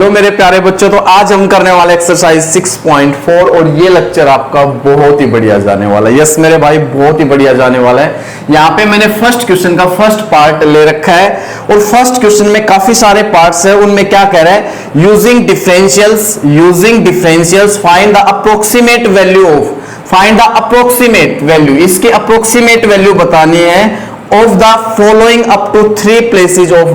तो मेरे प्यारे बच्चों, तो आज हम करने वाले एक्सरसाइज 6.4 और ये लेक्चर आपका बहुत ही बढ़िया जाने वाला है। यस मेरे भाई, बहुत ही बढ़िया जाने वाला है। यहाँ पे मैंने फर्स्ट क्वेश्चन का फर्स्ट पार्ट ले रखा है और फर्स्ट क्वेश्चन में काफी सारे पार्ट्स है। उनमें क्या कह रहा है, using differentials find the approximate value, इसकी अप्रोक्सीमेट वैल्यू बतानी है of the following up to 3 places of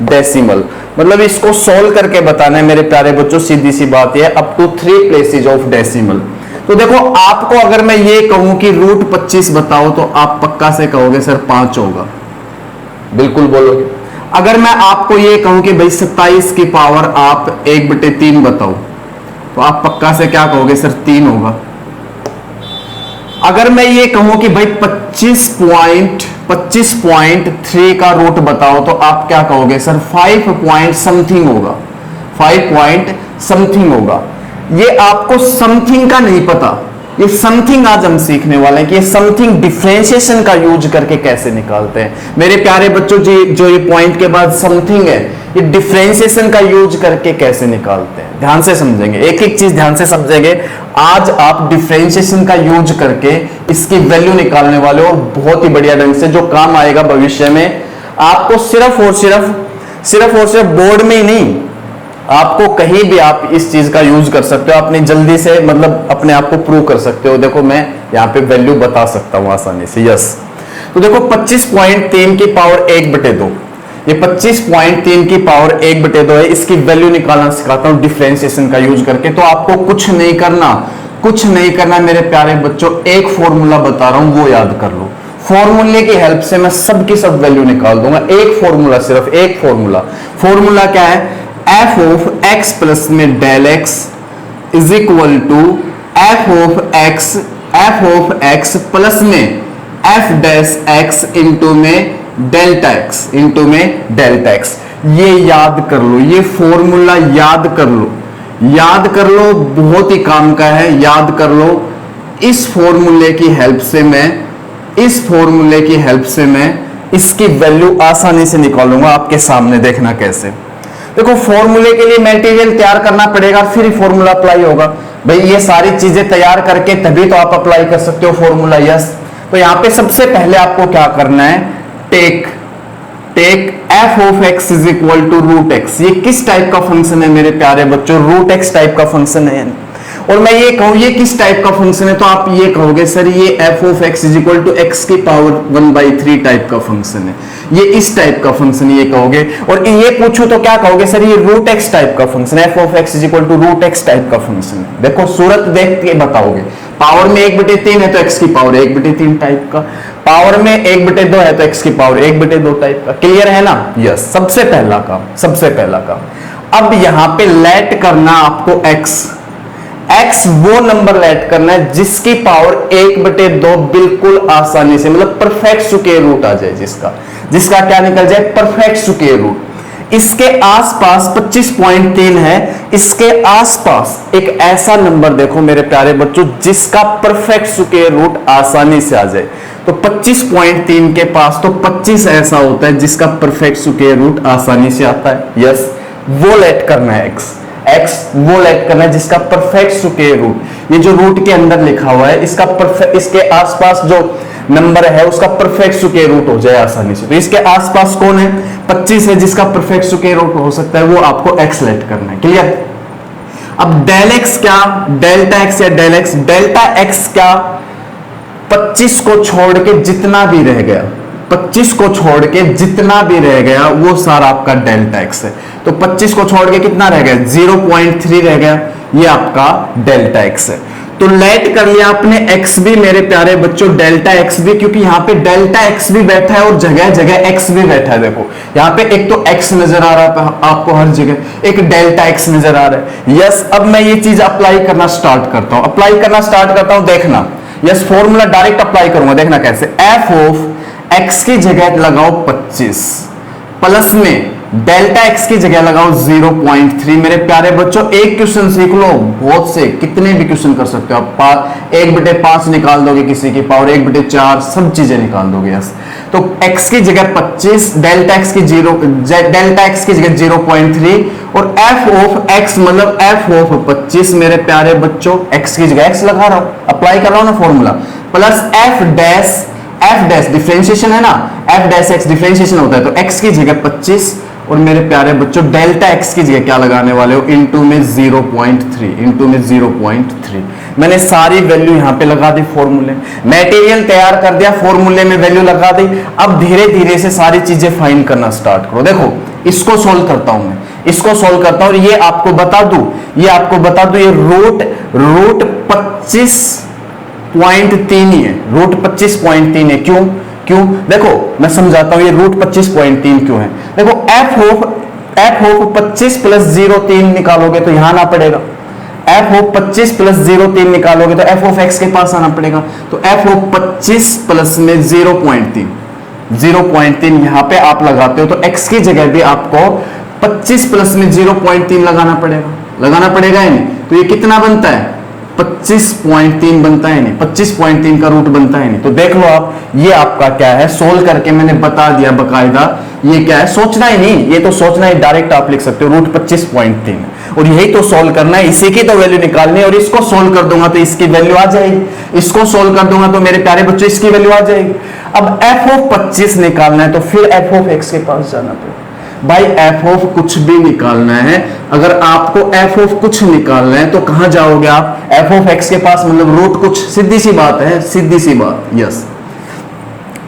decimal, मतलब इसको सोल्व करके बताना है मेरे प्यारे बच्चों। सीधी सी बात है, up to 3 places of decimal। तो देखो, आपको अगर मैं ये कहूं कि रूट 25 बताओ तो आप पक्का से कहोगे सर 5 होगा, बिल्कुल बोलोगे। अगर मैं आपको ये कहूं कि भाई 27 की पावर आप 1/3 बताओ तो आप पक्का से क्या कहोगे सर 3 होगा। अगर मैं ये कहूं कि भाई 25.3 का रूट बताओ तो आप क्या कहोगे सर 5 पॉइंट समथिंग होगा। ये आपको समथिंग का नहीं पता, ये समथिंग आज हम सीखने वाले हैं कि ये समथिंग डिफरेंशिएशन का यूज करके कैसे निकालते हैं मेरे प्यारे बच्चों जी। जो ये पॉइंट के बाद समथिंग है, ये डिफरेंशिएशन का यूज करके कैसे निकालते हैं, ध्यान से समझेंगे, एक एक चीज ध्यान से समझेंगे। आज आप डिफरेंशिएशन का यूज करके इसकी वैल्यू निकालने वाले हो, बहुत ही बढ़िया ढंग से, जो काम आएगा भविष्य में आपको। सिर्फ और सिर्फ बोर्ड में ही नहीं, आपको कहीं भी आप इस चीज का यूज कर सकते हो, अपनी जल्दी से मतलब अपने आप को प्रूव कर सकते हो। देखो मैं यहाँ पे वैल्यू बता सकता हूं आसानी से। यस, तो देखो 25.3 की पावर 1/2, ये 25.3 की पावर 1/2 है। इसकी वैल्यू निकालना सिखाता हूं डिफरेंशिएशन का यूज करके। तो आपको कुछ नहीं करना मेरे प्यारे बच्चों, एक फॉर्मूला बता रहा हूं वो याद कर लो। फॉर्मूले की हेल्प से मैं सबकी सब वैल्यू निकाल दूंगा। एक फॉर्मूला, सिर्फ एक फॉर्मूला क्या है, f ऑफ x प्लस में del x is equal to f of x plus में f डैश x इंटू में डेल्टा x। ये याद कर लो, ये फॉर्मूला याद कर लो, बहुत ही काम का है, याद कर लो। इस फॉर्मूले की हेल्प से मैं इसकी वैल्यू आसानी से निकालूंगा। आपके सामने देखना कैसे। देखो, फॉर्मूले के लिए मटेरियल तैयार करना पड़ेगा, फिर ही फॉर्मूला अप्लाई होगा। भाई ये सारी चीजें तैयार करके तभी तो आप अप्लाई कर सकते हो फॉर्मूला। यस, तो यहां पे सबसे पहले आपको क्या करना है, take f of x is equal to root x। ये किस टाइप का फंक्शन है मेरे प्यारे बच्चों, रूट x टाइप का फंक्शन है। और मैं ये कहूं ये किस टाइप का फंक्शन है, तो आप ये कहोगे सर ये f of x is equal to x की पावर 1/3 टाइप का फंक्शन है, ये इस टाइप का फंक्शन ये कहोगे। और ये पूछूं तो क्या कहोगे सर ये रूट x टाइप का function, f of x is equal to root x type का फंक्शन है। देखो सूरत देख के बताओगे, पावर में 1/3 है तो x की पावर 1/3 टाइप का, पावर में 1/2 है तो x की पावर 1/2 टाइप का। क्लियर है ना। यस, सबसे पहला काम। अब यहां पे लेट करना आपको x वो नंबर लेट करना है जिसकी पावर 1/2 बिल्कुल आसानी से, मतलब परफेक्ट स्क्वायर रूट आ जाए, जिसका क्या निकल जाए, परफेक्ट स्क्वायर रूट। इसके आसपास 25.3 है, इसके आसपास एक ऐसा नंबर देखो मेरे प्यारे बच्चों जिसका परफेक्ट स्क्वायर रूट आसानी से आ जाए। तो 25.3 के पास तो 25 ऐसा होता है जिसका परफेक्ट स्क्वायर रूट आसानी से आता है। यस, वो लेट करना है x वो लेट करना है जिसका परफेक्ट स्क्वायर रूट, ये जो रूट के अंदर लिखा हुआ है इसके आसपास जो नंबर है उसका परफेक्ट स्क्वायर रूट हो जाए आसानी से। तो इसके आसपास कौन है, 25 है जिसका परफेक्ट स्क्वायर रूट हो सकता है, वो आपको x लेट करना है। क्लियर। अब डेल x क्या, डेल्टा x या डेल x, डेल्टा x क्या, 25 को छोड़ के जितना भी रह गया, 25 को छोड़ के जितना भी रह गया वो सारा आपका डेल्टा x है। तो 25 को छोड़ के कितना रह गया, 0.3 रह गया, ये आपका डेल्टा x है। तो लेट कर लिया आपने x भी मेरे प्यारे बच्चों, डेल्टा x भी, क्योंकि यहाँ पे डेल्टा x भी बैठा है और जगह जगह x भी बैठा है। देखो यहाँ पे एक तो x नजर आ रहा है आपको हर जगह, एक डेल्टा x नजर आ रहा है। यस, अब मैं ये चीज अप्लाई करना स्टार्ट करता हूं, देखना। यस, फॉर्मूला डायरेक्ट अप्लाई करूंगा, देखना कैसे। f ऑफ x की जगह लगाओ 25 प्लस में डेल्टा एक्स की जगह लगाओ 0.3। मेरे प्यारे बच्चों एक क्वेश्चन सीख लो, बहुत से कितने भी क्वेश्चन कर सकते हो आप। 1/5 निकाल दोगे, किसी की पावर 1/4, सब चीजें निकाल दोगे। यस, तो x की जगह 25, डेल्टा एक्स की जगह 0.3 और f ऑफ x मतलब f ऑफ 25। मेरे प्यारे बच्चों x की जगह x लगा रहा हूं, अप्लाई कर रहा हूं ना formula, plus f dash differentiation है ना, f डैश x डिफरेंशिएशन होता है, तो x की जगह 25 और मेरे प्यारे बच्चों डेल्टा x की जगह क्या लगाने वाले हो, इनटू में 0.3। मैंने सारी वैल्यू यहां पे लगा दी फॉर्मूले, मटेरियल तैयार कर दिया, फॉर्मूले में वैल्यू लगा दी। अब धीरे धीरे से सारी चीजें फाइंड करना स्टार्ट करो। देखो इसको सोल्व करता हूं मैं, इसको सोल्व करता हूं और ये आपको बता दूं, ये रूट 25.3 ही है, रूट 25.3 है। क्यों देखो मैं समझाता हूं ये रूट 25.3 क्यों है। देखो f ऑफ 25 प्लस 0.3 निकालोगे तो यहां आना पड़ेगा, f ऑफ 25 प्लस 0.3 निकालोगे तो f ऑफ x के पास आना पड़ेगा, तो f ऑफ 25 प्लस में 0.3 यहां पे आप लगाते हो तो x की जगह भी आपको 25 प्लस में 0.3 लगाना पड़ेगा या नहीं। तो ये कितना बनता है, 25.3 बनता है नहीं, 25.3 का रूट बनता है नहीं। तो देख लो आप, ये आपका क्या है, सोल्व करके मैंने बता दिया बकायदा। ये क्या है, सोचना ही नहीं, ये तो सोचना ही, डायरेक्ट आप लिख सकते हो रूट 25.3 और यही तो सोल्व करना है, इसी की तो वैल्यू निकालनी है। और इसको सोल्व कर दूंगा तो इसकी वैल्यू आ जाएगी, इसको सोल्व कर दूंगा तो मेरे प्यारे बच्चों इसकी वैल्यू आ जाएगी। अब f ऑफ 25 निकालना है तो फिर f ऑफ x के पास जाना पड़ेगा। भाई f ऑफ कुछ भी निकालना है, अगर आपको f ऑफ कुछ निकालना है तो कहां जाओगे आप, f ऑफ x के पास, मतलब रूट कुछ, सीधी सी बात है, सीधी सी बात। यस,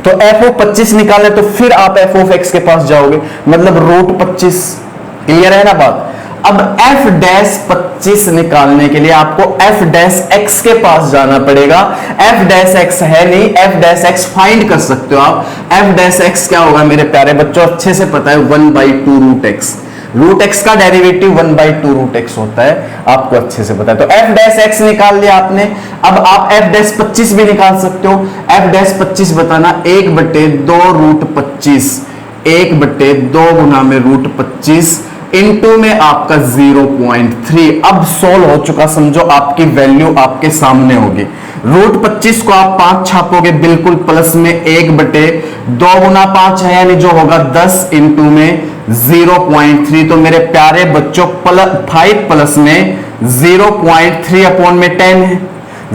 तो f ऑफ 25 निकालना है तो फिर आप f ऑफ x के पास जाओगे, मतलब रूट 25। क्लियर है ना बात। अब f डैश 25 निकालने के लिए आपको f डैश x के पास जाना पड़ेगा। f डैश x है नहीं, f डैश x फाइंड कर सकते हो आप। f डैश x क्या होगा मेरे प्यारे बच्चों, अच्छे से पता है, 1/2 रूट x। रूट x का डेरिवेटिव 1/2 रूट x होता है, आपको अच्छे से पता है। तो f डैश x निकाल लिया आपने। अब आप f डैश 25 भी निकाल सकते हो। f डैश 25 बताना 1/2 रूट 25, 1/2 गुना में रूट 25 इनटू में आपका 0.3। अब सोल्व हो चुका, समझो आपकी वैल्यू आपके सामने होगी। रूट 25 को आप 5 छापोगे, बिल्कुल प्लस में 1/2 गुना 5 है, यानी जो होगा 10 इनटू में 0.3। तो मेरे प्यारे बच्चों 5 प्लस में 0.3 अपॉन में 10 है,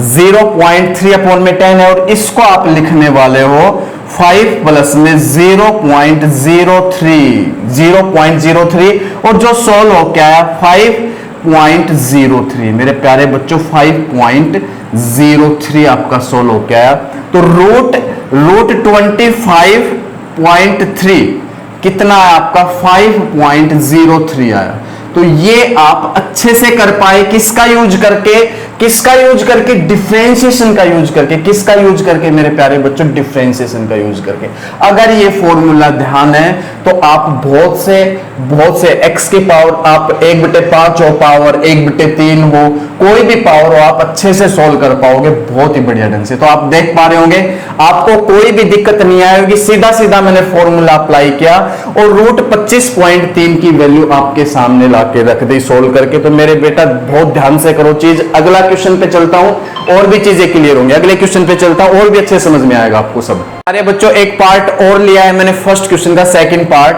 0.3 अपॉन में 10 है, और इसको आप लिखने वाले हो 5 प्लस में 0.03 और जो सोल्व हो क्या है 5.03। मेरे प्यारे बच्चों 5.03 आपका सोल्व हो क्या है। तो रूट 25.3 कितना है आपका, 5.03 आया। तो ये आप अच्छे से कर पाए, किसका यूज करके, डिफरेंशिएशन का यूज करके। किसका यूज करके मेरे प्यारे बच्चों, डिफरेंशिएशन का यूज करके। अगर ये फॉर्मूला ध्यान है तो आप बहुत से x की पावर, आप 1/5 हो, पावर 1/3 हो, कोई भी पावर हो, आप अच्छे से सोल्व कर पाओगे बहुत ही बढ़िया ढंग से। तो आप देख पा रहे होंगे, आपको कोई भी दिक्कत नहीं आएगी, सीधा सीधा मैंने फॉर्मूला अप्लाई किया और रूट 25.3 की वैल्यू आपके सामने लाके रख दी सोल्व करके। तो मेरे बेटा बहुत ध्यान से करो चीज। अगला क्वेश्चन पे चलता हूं, और भी चीजें क्लियर होंगी। अगले क्वेश्चन पे चलता हूं, और भी अच्छे समझ में आएगा आपको सब। अरे बच्चों एक पार्ट और लिया है मैंने फर्स्ट क्वेश्चन का, सेकंड पार्ट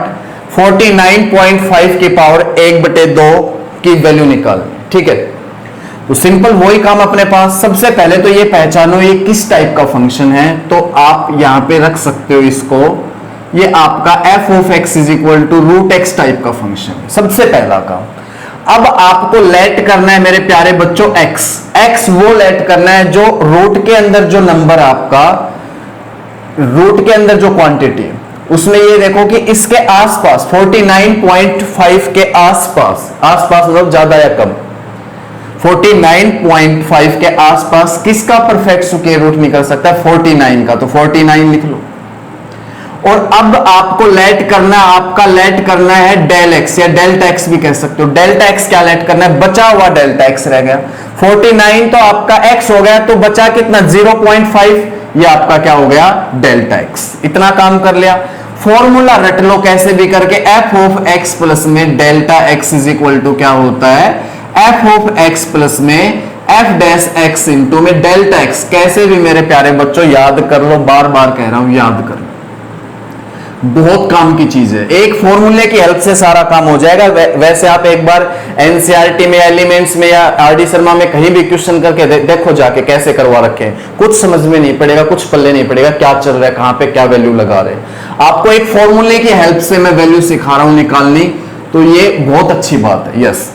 49.5 की पावर 1/2 की वैल्यू निकाल, ठीक है। तो सिंपल वही काम अपने पास। सबसे पहले तो ये पहचानो ये किस टाइप का फंक्शन है, तो आप यहां पे रख सकते हो इसको, ये आपका f of x is equal to root x type का फंक्शन है, सबसे पहला काम। अब आपको लेट करना है मेरे प्यारे बच्चों x वो लेट करना है जो रूट के अंदर जो नंबर आपका, रूट के अंदर जो क्वांटिटी है उसमें ये देखो कि इसके आसपास 49.5 के आसपास मतलब ज्यादा या कम, 49.5 के आसपास किसका परफेक्ट स्क्वायर रूट निकल सकता है, 49 का। तो 49 लिख लो। और अब आपको लेट करना है डेल एक्स या डेल्टा एक्स भी कह सकते हो। डेल्टा एक्स क्या लेट करना है, बचा हुआ डेल्टा एक्स रह गया। 49 तो आपका एक्स हो गया, तो बचा कितना 0.5, ये आपका क्या हो गया डेल्टा एक्स। इतना काम कर लिया। फॉर्मूला रट लो कैसे भी करके, एफ ऑफ एक्स प्लस में delta x is equal to क्या होता है, एफ ऑफ एक्स प्लस में एफ डैश एक्स इंटू में डेल्टा एक्स। कैसे भी मेरे प्यारे बच्चों याद कर लो, बार बार कह रहा हूं याद कर लो, बहुत काम की चीज है, एक फॉर्मूले की हेल्प से सारा काम हो जाएगा। वैसे आप एक बार एनसीईआरटी में, एलिमेंट्स में या आरडी शर्मा में कहीं भी क्वेश्चन करके देखो जाके कैसे करवा रखे हैं, कुछ समझ में नहीं पड़ेगा, कुछ पल्ले नहीं पड़ेगा, क्या चल रहा है, कहां पे क्या वैल्यू लगा रहे हैं। आपको एक फॉर्मूले की हेल्प से मैं वैल्यू सिखा रहा हूं निकालनी, तो ये बहुत अच्छी बात है। यस,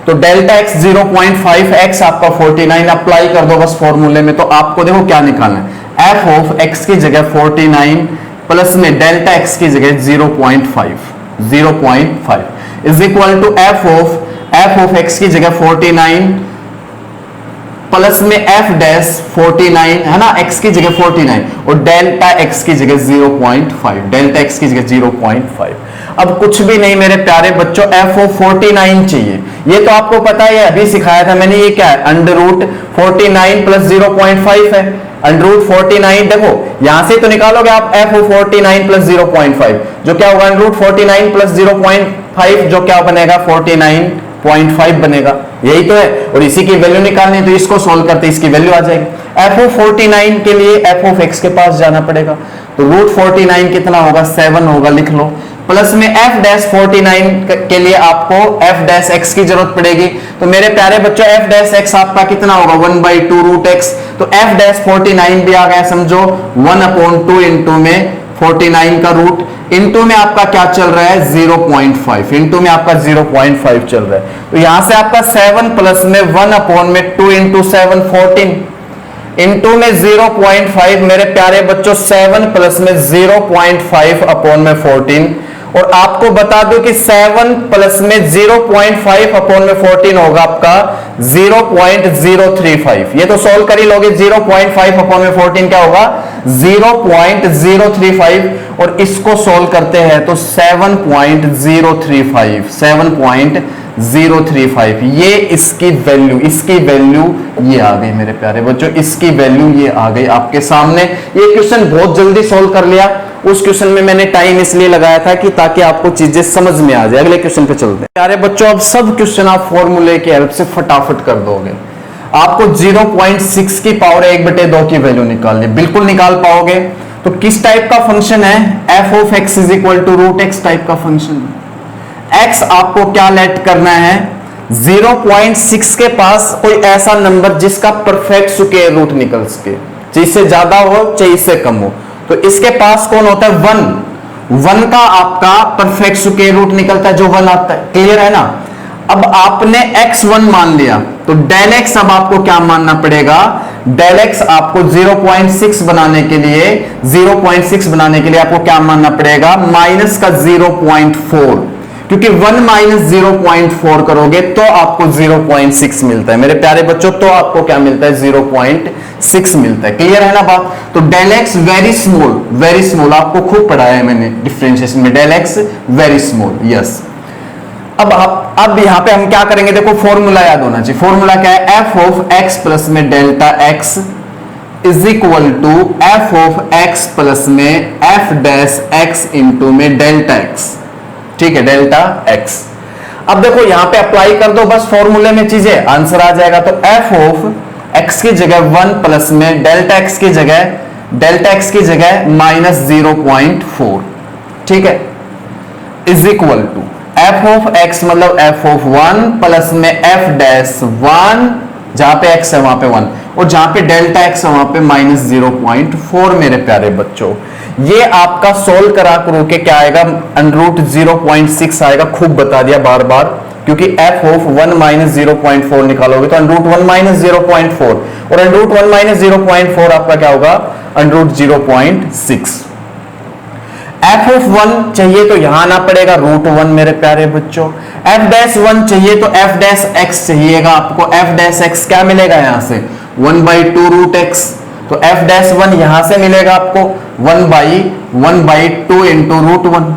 तो डेल्टा एक्स 0.5, एक्स आपका 49, अप्लाई कर दो बस फॉर्मूले में। तो आपको देखो क्या निकालना है, एफ ऑफ एक्स की जगह 49 प्लस में डेल्टा एक्स की जगह 0.5 is equal to f of x की जगह 49 प्लस में एफ डैश 49 है ना, एक्स की जगह 49 और डेल्टा एक्स की जगह 0.5, डेल्टा एक्स की जगह 0.5। अब कुछ भी नहीं मेरे प्यारे बच्चों, एफ ऑफ 49 चाहिए। ये तो आपको पता है, अभी सिखाया था मैंने, ये क्या है, अंडर रूट 49 प्लस 0.5 है। अंडर रूट 49 देखो यहां से तो निकालोगे आप एफ ऑफ 49 प्लस 0.5, जो क्या होगा, अंडर रूट 49 प्लस 0.5 जो क्या बनेगा, 49.5 बनेगा। यही तो है, और इसी की वैल्यू निकालनी, तो इसको सोल्व करते इसकी वैल्यू आ जाएगी। एफ ऑफ 49 के लिए एफ ऑफ एक्स के पास जाना पड़ेगा, तो रूट 49 कितना होगा, 7 होगा, लिख लो। प्लस में एफ डैश 49 के लिए आपको एफ डैश एक्स की जरूरत पड़ेगी। तो मेरे प्यारे बच्चों एफ डैश एक्स आपका कितना होगा, 1/2 रूट एक्स। तो एफ डैश 49 भी आ गया, समझो 1/2 इंटू में 49 का रूट, इंटू में आपका क्या चल रहा है, 0.5, इंटू में आपका 0.5 चल रहा है। तो यहां से आपका 7 प्लस में 1/2 इंटू 7 14 इंटू में 0.5 मेरे प्यारे बच्चों 7 प्लस में 0.5 अपॉन में 14। और आपको बता दूं कि 7 प्लस में 0.5 अपॉन में 14 होगा आपका 0.035। ये तो सोल्व कर ही लोगे, 0.5 अपॉन में 14 क्या होगा, 0.035। और इसको सोल्व करते हैं तो 7.035 ये इसकी वैल्यू ये आ गई मेरे प्यारे बच्चों, इसकी वैल्यू ये आ गई आपके सामने। ये क्वेश्चन बहुत जल्दी सोल्व कर लिया। उस क्वेश्चन में मैंने टाइम इसलिए लगाया था कि ताकि आपको चीजें समझ में आ जाए। अगले क्वेश्चन पे चलते हैं प्यारे बच्चों। अब सब क्वेश्चन आप फॉर्मूले की हेल्प से फटाफट कर दोगे। आपको 0.6 की पावर 1/2 की वैल्यू निकालनी, बिल्कुल निकाल पाओगे। तो किस टाइप का फंक्शन है, f of x is equal to root x type का फंक्शन। एक्स आपको क्या लेट करना है, 0.6 के पास कोई ऐसा नंबर जिसका परफेक्ट स्क्वायर रूट निकल सके, चाहे इससे ज्यादा हो चाहे इससे कम हो। तो इसके पास कौन होता है, 1 का आपका परफेक्ट स्क्वायर रूट निकलता है, जो 1 आता है। क्लियर है ना। अब आपने x1 मान लिया, तो डेल x अब आपको क्या मानना पड़ेगा, डेल x आपको 0.6 बनाने के लिए आपको क्या मानना पड़ेगा, माइनस का 0.4, क्योंकि 1 माइनस 0.4 करोगे तो आपको 0.6 मिलता है मेरे प्यारे बच्चों। तो आपको क्या मिलता है, 0.6 मिलता है। क्लियर है ना बात। तो डेल एक्स वेरी स्मॉल आपको खूब पढ़ाया है मैंने डिफरेंशिएशन में, del x very small. Yes, अब यहां पे हम क्या करेंगे, देखो फॉर्मूला याद होना चाहिए। फॉर्मूला क्या है, एफ ऑफ एक्स प्लस में delta x is equal to f of x plus में एफ डैश एक्स इंटू में डेल्टा एक्स। ठीक है, डेल्टा एक्स। अब देखो यहां पे अप्लाई कर दो बस फॉर्मूले में चीजें, आंसर आ जाएगा। तो एफ ऑफ एक्स की जगह 1 प्लस में डेल्टा एक्स की जगह माइनस 0.4, ठीक है, is equal to f of x मतलब एफ ऑफ 1 प्लस में एफ डैश 1, जहां पे एक्स है वहां पे 1, और जहां पे डेल्टा एक्स है वहां पे माइनस 0.4 मेरे प्यारे बच्चों। ये आपका सोल्व करा करो के क्या आएगा, अंडर 0.6 आएगा। खूब बता दिया बार बार, क्योंकि एफ ऑफ 1 माइनस 0.4 निकालोगे तो अंडर 1 माइनस 0.4, और अंडर 1 माइनस 0.4 आपका क्या होगा, अंडर 0.6। एफ ऑफ 1 चाहिए तो यहां आना पड़ेगा √1 मेरे प्यारे बच्चों। एफ डैश 1 चाहिए तो एफ डैश एक्स चाहिएगा आपको। एफ डैश एक्स क्या मिलेगा यहां से, 1/2 रूट एक्स। तो एफ डैश 1 यहां से मिलेगा आपको 1/2 इंटू √1,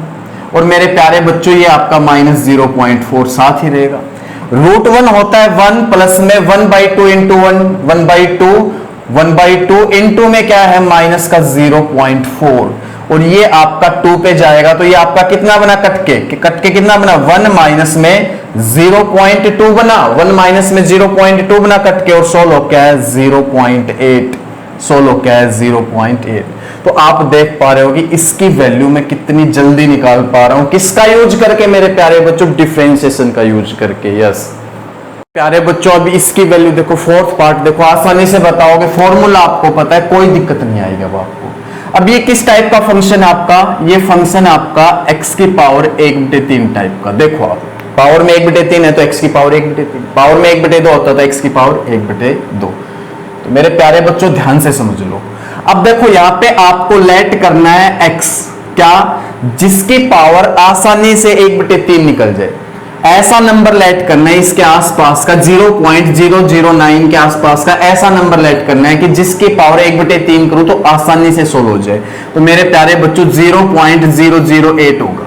और मेरे प्यारे बच्चों ये आपका माइनस 0.4 साथ ही रहेगा। √1 होता है 1 प्लस में 1/2 इंटू 1/2 इंटू में क्या है, माइनस का 0.4, और ये आपका 2 पे जाएगा, तो ये आपका कितना बना कट के कितना बना 1 माइनस में 0.2 बना, 1 माइनस में 0.2 बना कट के, और सोल्व क्या है 0.8, सोल्व क्या है 0.8। तो आप देख पा रहे हो कि इसकी वैल्यू मैं कितनी जल्दी निकाल पा रहा हूं, किसका यूज करके मेरे प्यारे बच्चों, डिफरेंशिएशन का यूज करके। यस प्यारे बच्चों, अभी इसकी वैल्यू देखो, फोर्थ पार्ट देखो, आसानी से बताओगे, फॉर्मूला आपको पता है, कोई दिक्कत नहीं आएगी अब आपको। अब ये किस टाइप का फंक्शन आपका, ये फंक्शन आपका x की पावर 1/3 टाइप का। देखो आप पावर में 1/3 है तो x की पावर 1/3, पावर में 1/2 होता था, x की पावर 1/2। तो मेरे प्यारे बच्चों ध्यान से समझ लो। अब देखो यहां पे आपको लेट करना है x, क्या, जिसकी पावर आसानी से 1/3 निकल जाए, ऐसा नंबर लेट करना है इसके आसपास का, 0.009 के आसपास का ऐसा नंबर लेट करना है कि जिसकी पावर 1/3 करूं तो आसानी से सोल्व हो जाए। तो मेरे प्यारे बच्चों 0.008 होगा।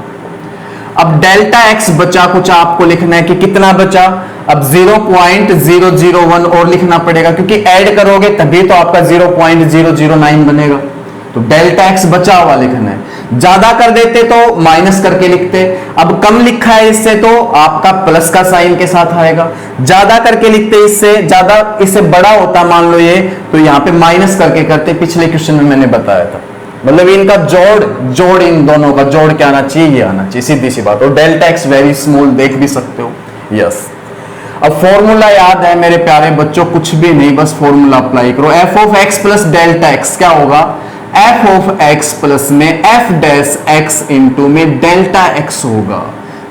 अब डेल्टा x बचा कुछ आपको लिखना है कि कितना बचा, अब 0.001 और लिखना पड़ेगा, क्योंकि ऐड करोगे तभी तो आपका 0.009 बनेगा। तो डेल्टा x बचा हुआ लिखना है, ज्यादा कर देते तो माइनस करके लिखते, अब कम लिखा है इससे तो आपका प्लस का साइन के साथ आएगा, ज्यादा करके लिखते इससे ज्यादा, इससे बड़ा होता मान लो ये, तो यहां पे माइनस करके करते, पिछले क्वेश्चन में मैंने बताया था। मतलब इनका जोड़ इन दोनों का जोड़ क्या आना चाहिए, ये आना चाहिए, सीधी सी बात। और डेल्टा एक्स वेरी स्मॉल देख भी सकते हो। यस अब फॉर्मूला याद है मेरे प्यारे बच्चों, कुछ भी नहीं, बस फॉर्मूला अप्लाई करो। F of x plus delta x क्या होगा, एफ ऑफ एक्स प्लस में एफ डैश एक्स इंटू में डेल्टा एक्स होगा।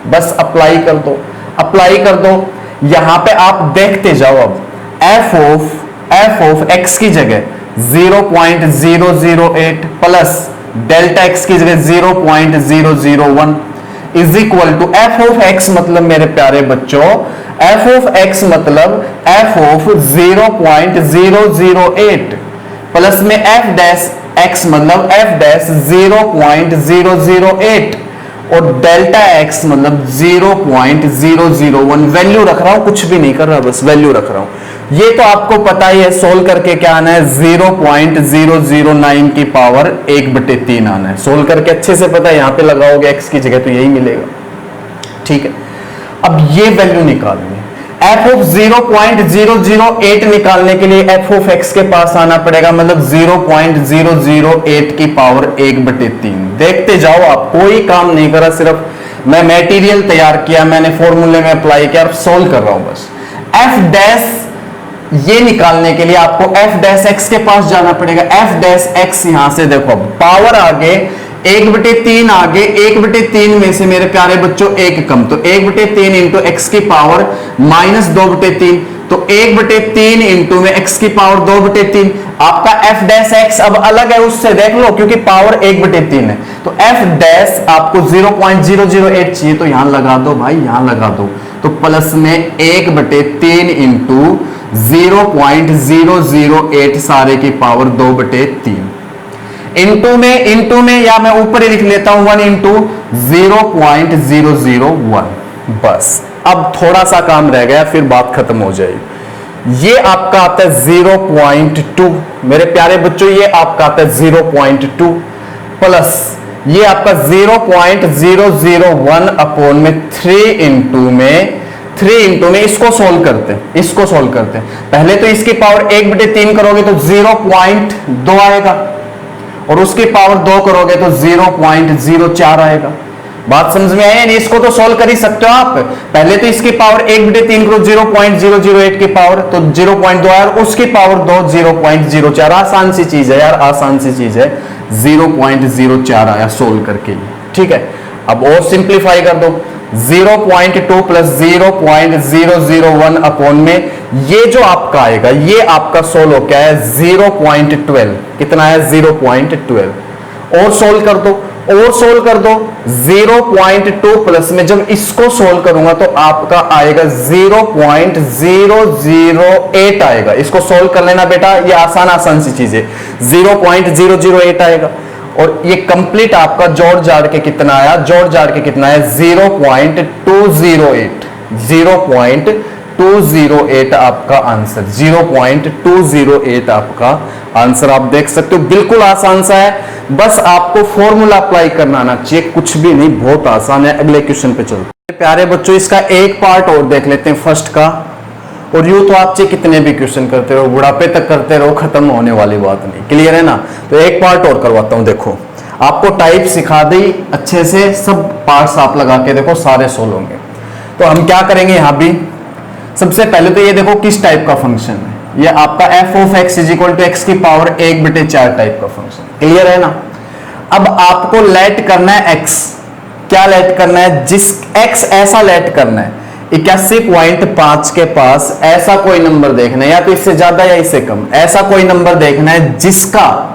बस अप्लाई कर दो, अप्लाई कर दो। यहां पे आप देखते जाओ, अब एफ ऑफ एक्स की जगह 0.008 प्लस डेल्टा एक्स की जगह 0.001 is equal to f of x, मतलब मेरे प्यारे बच्चों एफ ऑफ एक्स मतलब एफ ऑफ 0.008 प्लस में एफ डैश एक्स मतलब एफ डैश 0.008 और डेल्टा एक्स मतलब 0.001। वैल्यू रख रहा हूं, कुछ भी नहीं कर रहा, बस वैल्यू रख रहा हूं। ये तो आपको पता ही है, सोल्व करके क्या आना है 0.009 की पावर 1/3 आना है। सोल्व करके अच्छे से पता है, यहां पे लगाओगे एक्स की जगह तो यही मिलेगा। ठीक है, अब ये वैल्यू निकालनी है। एफ ऑफ 0.008 निकालने के लिए एफ ऑफ एक्स के पास आना पड़ेगा, मतलब 0.008 की पावर 1/3। देखते जाओ, आप कोई काम नहीं करा, सिर्फ मैं मटेरियल तैयार किया, मैंने फॉर्मूले में अप्लाई किया, सोल्व कर रहा हूं बस। एफ डैश ये निकालने के लिए आपको एफ डैश एक्स के पास जाना पड़ेगा। एफ डैश एक्स यहां से देखो, पावर आगे 1/3 आगे, 1/3 में से मेरे प्यारे बच्चों एक कम, तो 1/3 इंटू एक्स की पावर -2/3, तो 1/3 इंटू में एक्स की पावर 2/3। आपका एफ डैश एक्स अब अलग है उससे, देख लो, क्योंकि पावर 1/3 है। तो एफ डैश आपको 0.008 चाहिए, तो यहां लगा दो भाई, यहां लगा दो, तो प्लस में 1/3 इंटू 0.008 सारे की पावर 2/3 इंटू में या मैं ऊपर ही लिख लेता हूं 1 इंटू 0.001। बस अब थोड़ा सा काम रह गया, फिर बात खत्म हो जाएगी। ये आपका आता है 0.2 मेरे प्यारे बच्चों, ये आपका आता है 0.2 प्लस ये आपका 0.001 अपॉन में 3 इंटू में इसको सोल्व करते हैं, पहले तो इसकी पावर 1/3 करोगे तो 0.2 आएगा, और उसकी पावर 2 करोगे तो 0.04 आएगा। बात समझ में आई नहीं? इसको तो सोल्व कर ही सकते हो आप। पहले तो इसकी पावर 1/3 करो, 0.008 की पावर तो 0.2 आया, और उसकी पावर 2 0.04। आसान सी चीज है यार, आसान सी चीज है, 0.04 आया सोल्व करके। ठीक है, अब और सिंप्लीफाई कर दो, 0.2 प्लस 0.001 अपॉन में ये जो आपका आएगा, ये आपका सोल्व हो क्या है 0.12। कितना है 0.12। और सोल्व कर दो, 0.2 प्लस में जब इसको सोल्व करूंगा तो आपका आएगा 0.008 आएगा। इसको सोल्व कर लेना बेटा, ये आसान सी चीज है, 0.008 आएगा। और ये कंप्लीट आपका जोड़ जाड़ के कितना आया, 0.208 0.208 आपका आंसर, 0.208 आपका आंसर। आप देख सकते हो बिल्कुल आसान सा है, बस आपको फॉर्मूला अप्लाई करना आना चाहिए, कुछ भी नहीं, बहुत आसान है। अगले क्वेश्चन पे चलते हैं प्यारे बच्चों, इसका एक पार्ट और देख लेते हैं फर्स्ट का। और यूं तो आप चाहे कितने भी क्वेश्चन करते रहो, बुढ़ापे तक करते रहो, खत्म होने वाली बात नहीं, क्लियर है ना। तो एक पार्ट और करवाता हूं, देखो आपको टाइप सिखा दी अच्छे से, सब पार्ट्स आप लगा के देखो सारे सोल्व होंगे। तो हम क्या करेंगे यहां भी, सबसे पहले तो ये देखो किस टाइप का फंक्शन है, ये आपका f of x is equal to x की पावर 1/4 टाइप का फंक्शन, क्लियर है ना। अब आपको लेट करना है x, क्या लेट करना है, जिस x ऐसा लेट करना है 81.5 के पास ऐसा कोई नंबर देखना है, या तो इससे ज्यादा या इससे कम, ऐसा कोई नंबर देखना है जिसका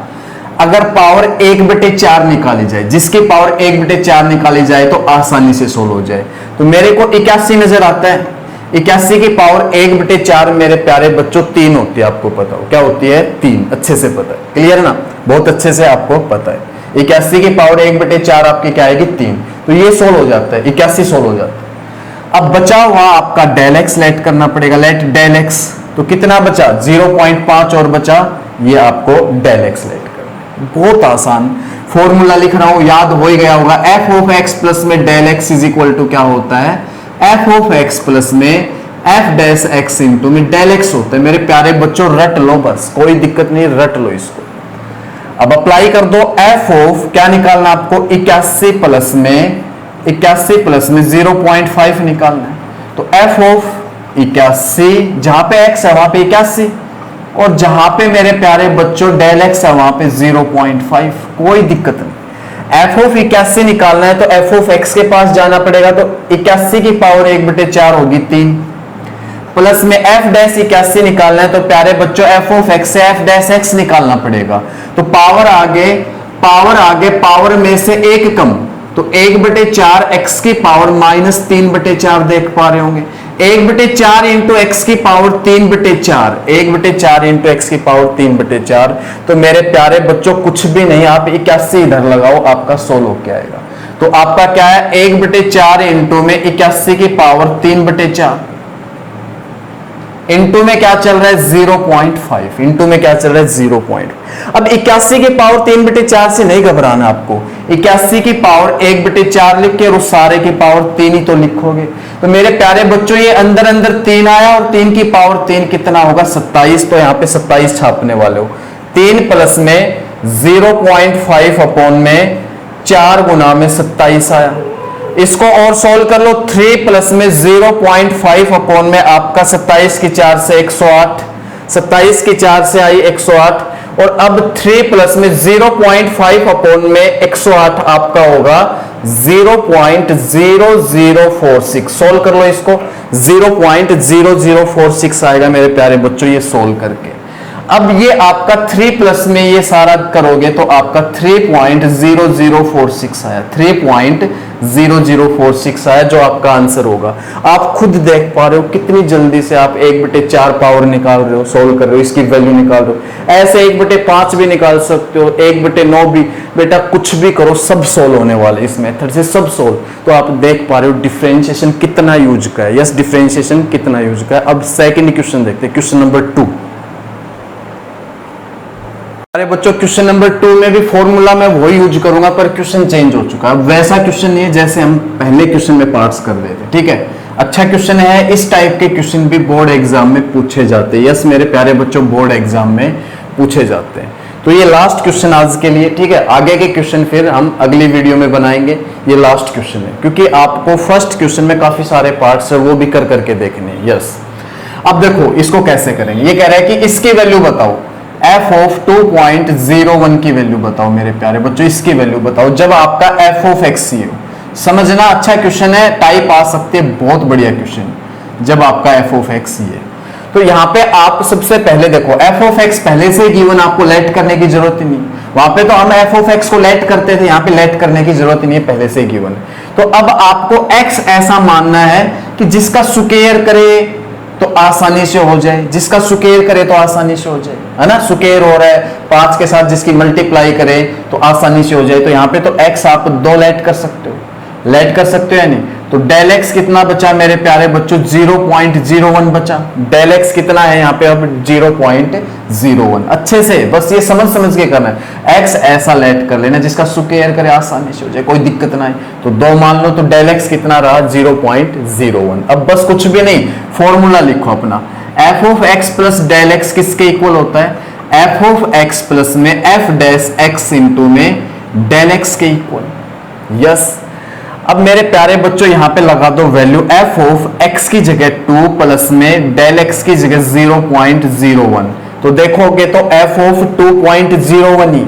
अगर पावर 1/4 निकाली जाए, जिसकी पावर 1/4 निकाली जाए तो आसानी से सोल्व हो जाए। तो मेरे को 81 नजर आता है, 81 की पावर 1/4 मेरे प्यारे बच्चों 3 होती है, आपको पता हो क्या होती है, 3, अच्छे से पता है, क्लियर ना, बहुत अच्छे से आपको पता है। 81 की पावर 1/4 आपकी क्या आएगी, 3, तो ये सोल्व हो जाता है, 81 सोल्व हो जाता है। अब बचा हुआ आपका डेल एक्स लेट करना पड़ेगा, लेट डेल एक्स, तो कितना बचा, 0.5 और बचा, ये आपको डेल एक्स लेट करना, बहुत आसान फॉर्मूला लिख रहा हूं, याद हो ही गया होगा। f ऑफ x प्लस में del x is equal to क्या होता है, f ऑफ x प्लस में f डैश x इंटू में डेल एक्स होता है। मेरे प्यारे बच्चों रट लो, बस कोई दिक्कत नहीं, रट लो इसको। अब अप्लाई कर दो, f ऑफ क्या निकालना आपको, 81 प्लस में 0.5 निकालना है। तो f ऑफ 81, जहां पे x है वहां पे 81, और जहां पे मेरे प्यारे बच्चों डेल x है वहां पे 0.5, कोई दिक्कत नहीं। f ऑफ 81 निकालना है तो f ऑफ x के पास जाना पड़ेगा, तो 81 की पावर 1/4 होगी 3, प्लस में f डैश 81 निकालना है तो प्यारे बच्चों f ऑफ x से f डैश x निकालना पड़ेगा। तो पावर आगे पावर में से एक कम, तो 1/4 x की पावर -3/4 देख पा रहे होंगे, 1/4 इंटू एक्स की पावर 3/4, 1/4 इंटू एक्स की पावर 3/4। तो मेरे प्यारे बच्चों कुछ भी नहीं, आप 81 इधर लगाओ, आपका सोल्व होके आएगा। तो आपका क्या है, 1/4 इंटू में 81 की पावर 3/4, इंटू में क्या चल रहा है 0.5, इंटू में क्या चल रहा है 0.5। अब 81 की पावर 3/4 से नहीं घबराना आपको, 81 की पावर 1/4 लिख के और उस सारे की पावर 3 ही तो लिखोगे। तो मेरे प्यारे बच्चों ये अंदर अंदर 3 आया, और 3 की पावर 3 कितना होगा, 27, तो यहाँ पे 27 छापने वाले हो। 3 प्लस में 0.5 अपॉन में 4 गुना में 27 आया। इसको और सोल्व कर लो, 3 प्लस में 0.5 अपॉन में आपका 27 की 4 से 108, 27 की 4 से आई 108, और अब 3 प्लस में 0.5 अपॉन में 108 आपका होगा 0.0046। सोल्व कर लो इसको, 0.0046 आएगा मेरे प्यारे बच्चों ये सोल्व करके। अब ये आपका 3 प्लस में ये सारा करोगे तो आपका 3.0046 आया, 3.0046 आया, जो आपका आंसर होगा। आप खुद देख पा रहे हो कितनी जल्दी से आप 1/4 पावर निकाल रहे हो, सोल्व कर रहे हो, इसकी वैल्यू निकाल रहे हो। ऐसे 1/5 भी निकाल सकते हो, 1/9 भी, बेटा कुछ भी करो, सब सोल्व होने वाले इस मेथड से, सब सोल्व। तो आप देख पा रहे हो डिफरेंशिएशन कितना यूज का है, यस डिफरेंशिएशन कितना यूज का है। अब सेकंड क्वेश्चन देखते हैं, क्वेश्चन नंबर 2। अरे बच्चों क्वेश्चन नंबर 2 में भी फॉर्मूला मैं वही यूज करूंगा, पर क्वेश्चन चेंज हो चुका है। अब वैसा क्वेश्चन नहीं है जैसे हम पहले क्वेश्चन में पार्ट्स कर रहे थे, ठीक है। अच्छा क्वेश्चन है, इस टाइप के क्वेश्चन भी बोर्ड एग्जाम में पूछे जाते हैं, यस मेरे प्यारे बच्चों बोर्ड एग्जाम में पूछे जाते हैं। तो ये लास्ट क्वेश्चन आज के लिए, ठीक है, आगे के क्वेश्चन फिर हम अगली वीडियो में बनाएंगे। ये लास्ट क्वेश्चन है क्योंकि आपको फर्स्ट क्वेश्चन में काफी सारे पार्ट्स है, वो भी कर करके देखने हैं, यस। अब देखो इसको कैसे करेंगे, ये कह रहा है कि इसकी वैल्यू बताओ, f ऑफ 2.01 की वैल्यू बताओ मेरे प्यारे बच्चों, इसकी वैल्यू बताओ जब आपका f ऑफ x ही हो। समझना, अच्छा क्वेश्चन है, टाइप आ सकते हैं, बहुत बढ़िया क्वेश्चन, जब आपका f ऑफ x ही है। तो यहाँ पे आप सबसे पहले देखो f ऑफ x पहले से गिवन, आपको लेट करने की जरूरत ही नहीं। वहां पे तो हम f ऑफ x को लेट करते थे, यहाँ पे लेट करने की जरूरत ही नहीं है, पहले से गिवन। तो अब आपको x ऐसा मानना है कि जिसका स्क्वायर करे तो आसानी से हो जाए, जिसका स्क्वायर करे तो आसानी से हो जाए, है ना। स्क्वायर हो रहा है 5 के साथ, जिसकी मल्टीप्लाई करे तो आसानी से हो जाए। तो यहाँ पे तो x आप 2 लेट कर सकते हो, लेट कर सकते हो या नहीं। तो डेल एक्स कितना बचा मेरे प्यारे बच्चों, 0.01 बचा। डेल एक्स कितना है यहाँ पे अब 0.01। अच्छे से बस ये समझ के करना है। एक्स ऐसा लेट कर लेना जिसका स्क्वायर करे आसानी से हो जाए, कोई दिक्कत ना है। तो 2 मान लो, तो डेल एक्स कितना रहा 0.01। अब बस कुछ भी नहीं, फॉर्मूला लिखो अपना। F of x plus del x किसके इक्वल होता है, एफ ऑफ एक्स प्लस में एफ डैश एक्स इंटू में डेल एक्स के इक्वल। यस, अब मेरे प्यारे बच्चों यहां पे लगा दो वैल्यू, एफ ऑफ एक्स की जगह 2 प्लस में डेल एक्स की जगह 0.01। तो देखोगे तो F of 2.01 he,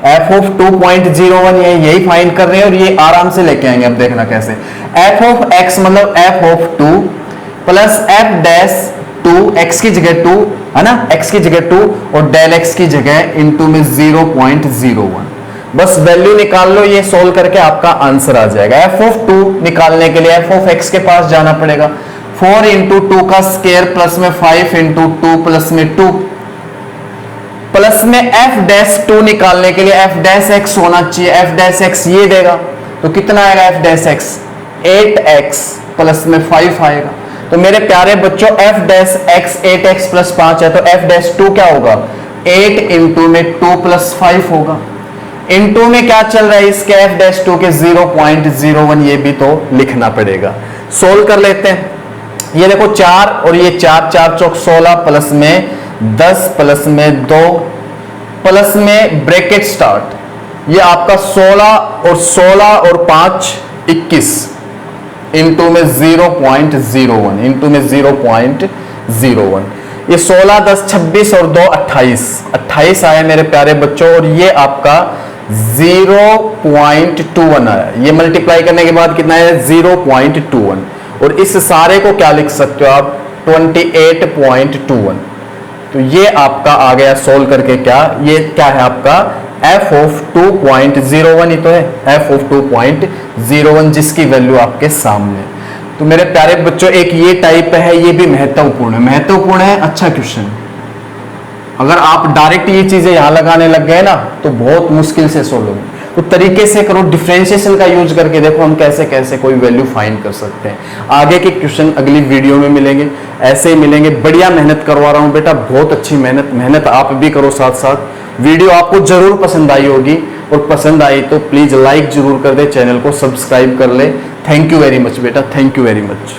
F of 2.01 यही फाइंड कर रहे हैं और ये आराम से लेके आएंगे। अब देखना कैसे, एफ ऑफ एक्स मतलब f of 2 plus F dash 2, x की जगह 2 है ना, एक्स की जगह 2 और डेल एक्स की जगह इंटू में 0.01। बस वैल्यू निकाल लो, ये सोल्व करके आपका आंसर आ जाएगा। एफ ऑफ 2 निकालने के लिए एफ ऑफ एक्स के पास जाना पड़ेगा। 4 इंटू 2 का स्क्वायर प्लस में 5 इंटू 2 प्लस में 2 प्लस में एफ डैश 2 निकालने के लिए एफ डैश एक्स होना चाहिए। एफ डैश एक्स ये देगा, तो कितना आएगा F dash x 8x plus में 5 आएगा। तो मेरे प्यारे बच्चों F dash x 8x plus 5 है, तो एफ डैश 2 क्या होगा 8 इंटू में 2 प्लस 5 होगा। इनटू में क्या चल रहा है इसके एफ डैश 2 के 0.01, ये भी तो लिखना पड़ेगा। सोल्व कर लेते हैं। ये देखो 4 और ये 4, 4 चौक 16 प्लस में 10 प्लस में 2 प्लस में ब्रैकेट स्टार्ट, ये आपका 16 और 5 21 इंटू में 0.01 इंटू में 0.01। ये 16 10 26 और 2 28 आया मेरे प्यारे बच्चों, और ये आपका 0.21 आया। ये मल्टीप्लाई करने के बाद कितना है 0.21, और इस सारे को क्या लिख सकते हो आप 28.21। तो ये आपका आ गया सोल्व करके, क्या ये क्या है आपका f ऑफ 2.01 ही तो है, f ऑफ 2.01 जिसकी वैल्यू आपके सामने। तो मेरे प्यारे बच्चों एक ये टाइप है, ये भी महत्वपूर्ण है, अच्छा क्वेश्चन। अगर आप डायरेक्ट ये चीजें यहां लगाने लग गए ना तो बहुत मुश्किल से सोल्व होगी। तो तरीके से करो, डिफरेंशिएशन का यूज करके देखो हम कैसे कैसे कोई वैल्यू फाइंड कर सकते हैं। आगे के क्वेश्चन अगली वीडियो में मिलेंगे, ऐसे ही मिलेंगे। बढ़िया मेहनत करवा रहा हूं बेटा, बहुत अच्छी मेहनत आप भी करो साथ साथ। वीडियो आपको जरूर पसंद आई होगी, और पसंद आई तो प्लीज लाइक जरूर कर दे, चैनल को सब्सक्राइब कर ले। थैंक यू वेरी मच बेटा, थैंक यू वेरी मच।